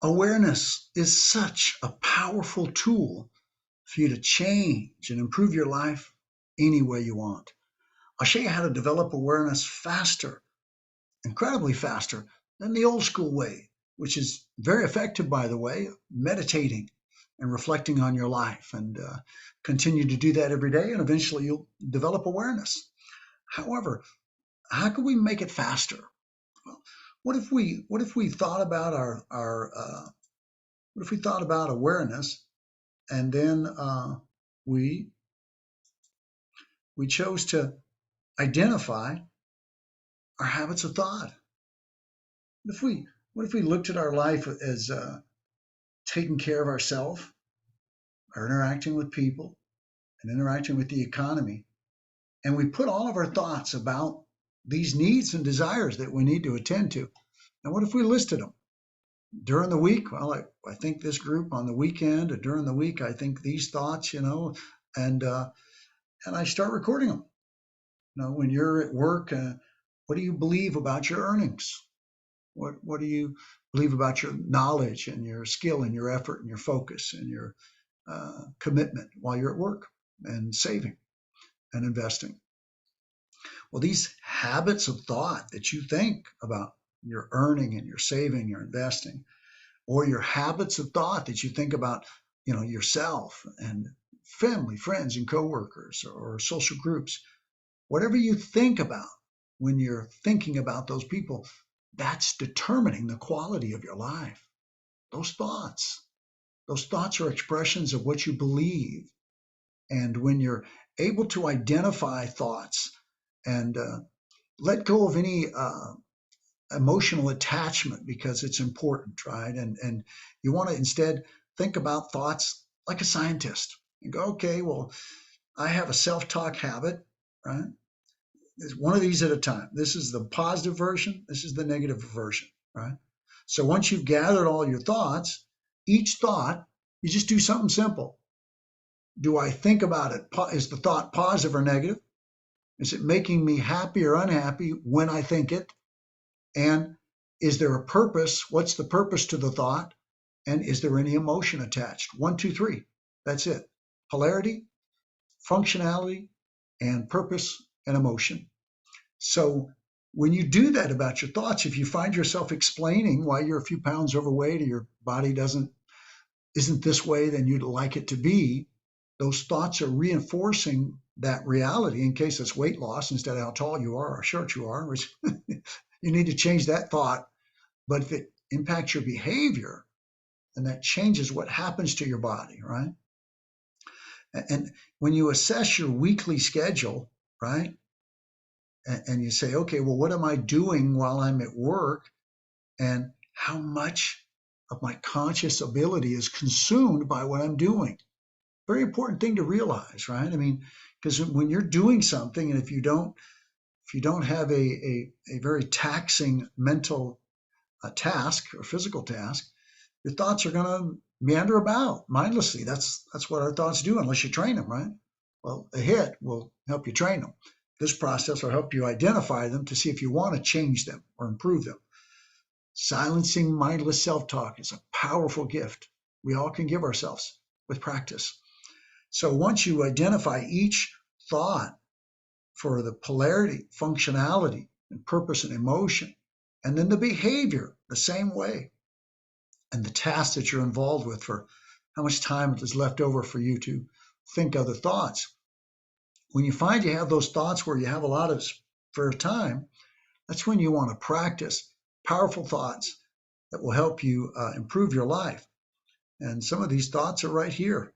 Awareness is such a powerful tool for you to change and improve your life any way you want. I'll show you how to develop awareness faster, incredibly faster than the old school way, which is very effective, by the way, meditating and reflecting on your life, and continue to do that every day, and eventually you'll develop awareness. However, how can we make it faster? Well, what if we thought about our what if we thought about awareness, and then we we chose to identify our habits of thought? What if we looked at our life as taking care of ourselves, or interacting with people, and interacting with the economy, and we put all of our thoughts about these needs and desires that we need to attend to? And what if we listed them during the week? Well, I think this group on the weekend, or during the week, I think these thoughts, and I start recording them. When you're at work, what do you believe about your earnings? What do you believe about your knowledge and your skill and your effort and your focus and your commitment while you're at work, and saving and investing? Well, these habits of thought that you think about your earning and your saving, your investing, or your habits of thought that you think about, yourself and family, friends, and coworkers, or social groups, whatever you think about when you're thinking about those people, that's determining the quality of your life. Those thoughts, those thoughts are expressions of what you believe. And when you're able to identify thoughts and let go of any emotional attachment, because it's important, right? And you want to instead think about thoughts like a scientist and go, okay, well, I have a self-talk habit, right? There's one of these at a time. This is the positive version. This is the negative version, right? So once you've gathered all your thoughts, each thought, you just do something simple. Do I think about it? Is the thought positive or negative? Is it making me happy or unhappy when I think it? And is there a purpose? What's the purpose to the thought? And is there any emotion attached? One, two, three. That's it. Polarity, functionality, and purpose and emotion. So when you do that about your thoughts, if you find yourself explaining why you're a few pounds overweight, or your body isn't this way than you'd like it to be, those thoughts are reinforcing that reality. In case it's weight loss, instead of how tall you are or short you are, which you need to change that thought. But if it impacts your behavior, then that changes what happens to your body, right? And when you assess your weekly schedule, right, and you say, okay, well, what am I doing while I'm at work? And how much of my conscious ability is consumed by what I'm doing? Very important thing to realize, right? I mean, because when you're doing something, and if you don't have a very taxing mental task or physical task, your thoughts are going to meander about mindlessly. That's what our thoughts do, unless you train them, right? Well, a hit will help you train them. This process will help you identify them to see if you want to change them or improve them. Silencing mindless self-talk is a powerful gift we all can give ourselves with practice. So once you identify each thought for the polarity, functionality, and purpose and emotion, and then the behavior the same way, and the task that you're involved with, for how much time is left over for you to think other thoughts. When you find you have those thoughts where you have a lot of spare time, that's when you want to practice powerful thoughts that will help you improve your life. And some of these thoughts are right here.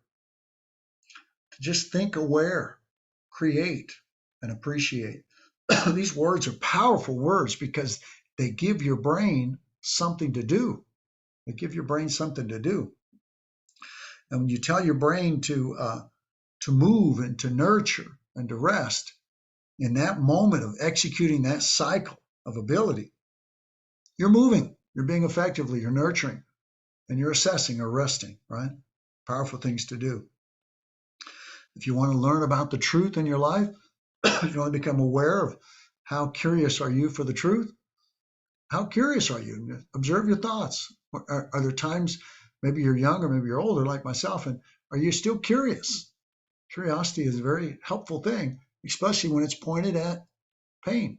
Just think, aware, create, and appreciate. These words are powerful words because they give your brain something to do. They give your brain something to do. And when you tell your brain to move and to nurture and to rest, in that moment of executing that cycle of ability, you're moving, you're being effectively, you're nurturing, and you're assessing or resting, right? Powerful things to do. If you want to learn about the truth in your life, if you want to become aware of how curious are you for the truth, How curious are you? Observe your thoughts. Are there times, maybe you're young or maybe you're older like myself, and are you still curious? Curiosity is a very helpful thing, especially when it's pointed at pain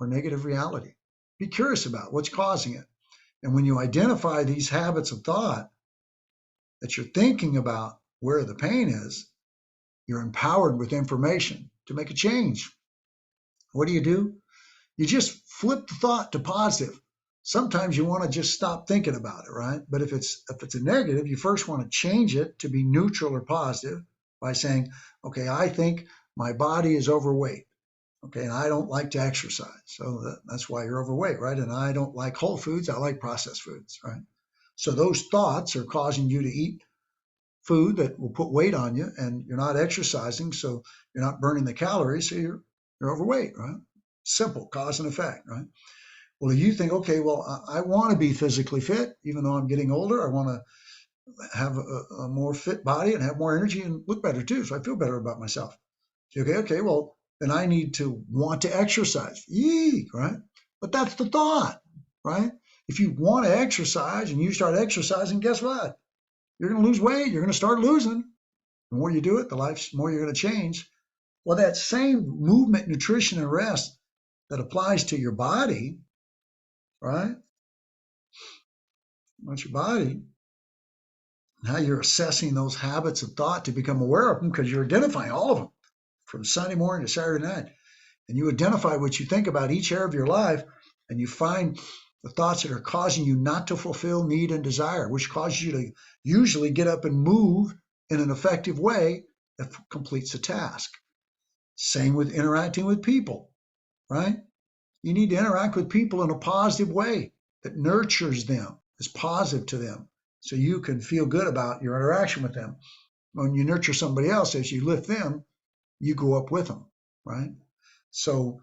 or negative reality. Be curious about what's causing it. And when you identify these habits of thought that you're thinking about where the pain is, you're empowered with information to make a change. What do? You just flip the thought to positive. Sometimes you want to just stop thinking about it, right? But if it's a negative, you first want to change it to be neutral or positive by saying, okay, I think my body is overweight. Okay, and I don't like to exercise. So that's why you're overweight, right? And I don't like whole foods. I like processed foods, right? So those thoughts are causing you to eat food that will put weight on you, and you're not exercising, so you're not burning the calories, so you're overweight, right? Simple, cause and effect, right? Well, if you think, okay, well, I want to be physically fit, even though I'm getting older, I want to have a more fit body and have more energy and look better too, so I feel better about myself. So, okay, well, then I need to want to exercise. Yee, right? But that's the thought, right? If you want to exercise and you start exercising, guess what? You're going to lose weight. You're going to start losing. The more you do it, the more you're going to change. Well, that same movement, nutrition, and rest that applies to your body, right? That's your body. Now you're assessing those habits of thought to become aware of them because you're identifying all of them from Sunday morning to Saturday night. And you identify what you think about each area of your life, and you find the thoughts that are causing you not to fulfill need and desire, which causes you to usually get up and move in an effective way that completes the task. Same with interacting with people, right? You need to interact with people in a positive way that nurtures them, is positive to them, so you can feel good about your interaction with them. When you nurture somebody else, as you lift them, you go up with them, right? So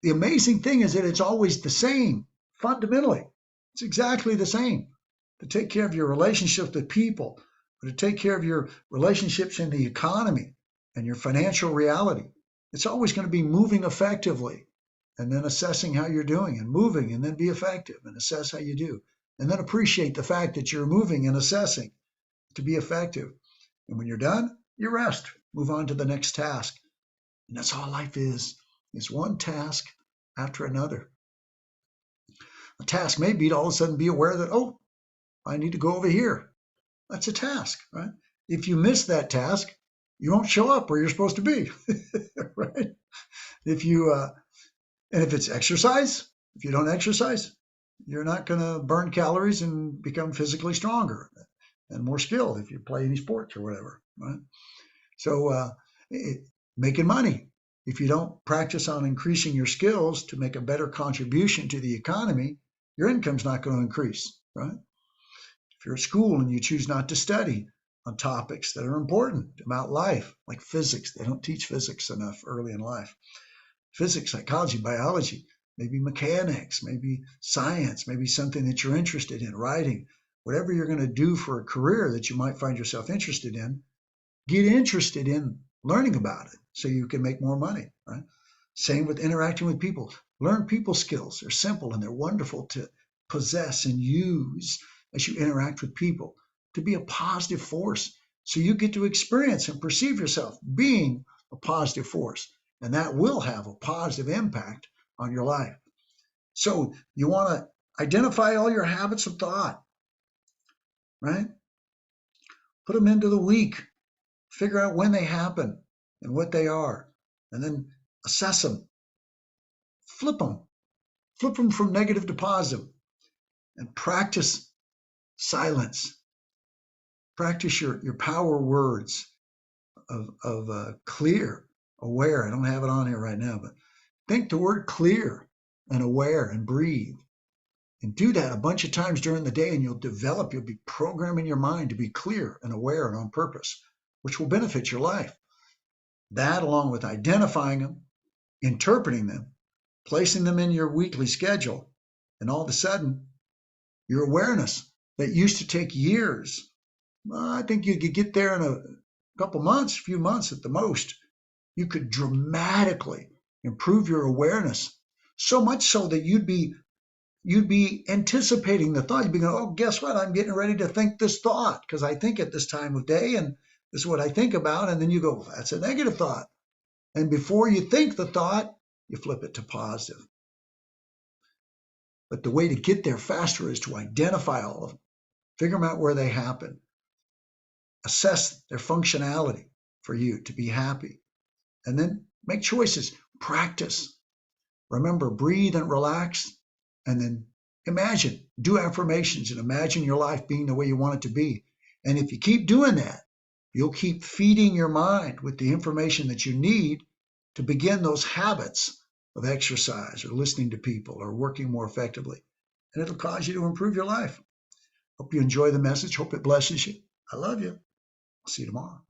the amazing thing is that it's always the same. Fundamentally, it's exactly the same. To take care of your relationships with people, or to take care of your relationships in the economy and your financial reality, it's always going to be moving effectively, and then assessing how you're doing, and moving, and then be effective and assess how you do, and then appreciate the fact that you're moving and assessing to be effective. And when you're done, you rest, move on to the next task. And that's all life is one task after another. A task may be to all of a sudden be aware that, oh, I need to go over here. That's a task, right? If you miss that task, you won't show up where you're supposed to be, right? If it's exercise, if you don't exercise, you're not going to burn calories and become physically stronger and more skilled if you play any sports or whatever, right? So making money. If you don't practice on increasing your skills to make a better contribution to the economy, your income's not going to increase, right? If you're at school and you choose not to study on topics that are important about life, like physics, they don't teach physics enough early in life. Physics, psychology, biology, maybe mechanics, maybe science, maybe something that you're interested in, writing, whatever you're going to do for a career that you might find yourself interested in, get interested in learning about it so you can make more money, right? Same with interacting with people. Learn people skills. They're simple and they're wonderful to possess and use as you interact with people, to be a positive force. So you get to experience and perceive yourself being a positive force. And that will have a positive impact on your life. So you want to identify all your habits of thought, right? Put them into the week. Figure out when they happen and what they are, and then assess them. Flip them. Flip them from negative to positive, and practice silence. Practice your power words of clear, aware. I don't have it on here right now, but think the word clear and aware and breathe. And do that a bunch of times during the day, and you'll be programming your mind to be clear and aware and on purpose, which will benefit your life. That, along with identifying them, interpreting them, placing them in your weekly schedule, and all of a sudden, your awareness that used to take years, I think you could get there in a couple months, a few months at the most. You could dramatically improve your awareness So much so that you'd be anticipating the thought. You'd be going, oh, guess what? I'm getting ready to think this thought because I think at this time of day and this is what I think about. And then you go, well, that's a negative thought. And before you think the thought, you flip it to positive. But the way to get there faster is to identify all of them, figure them out where they happen, assess their functionality for you to be happy, and then make choices, practice. Remember, breathe and relax, and then imagine, do affirmations and imagine your life being the way you want it to be. And if you keep doing that, you'll keep feeding your mind with the information that you need to begin those habits of exercise or listening to people or working more effectively. And it'll cause you to improve your life. Hope you enjoy the message. Hope it blesses you. I love you. I'll see you tomorrow.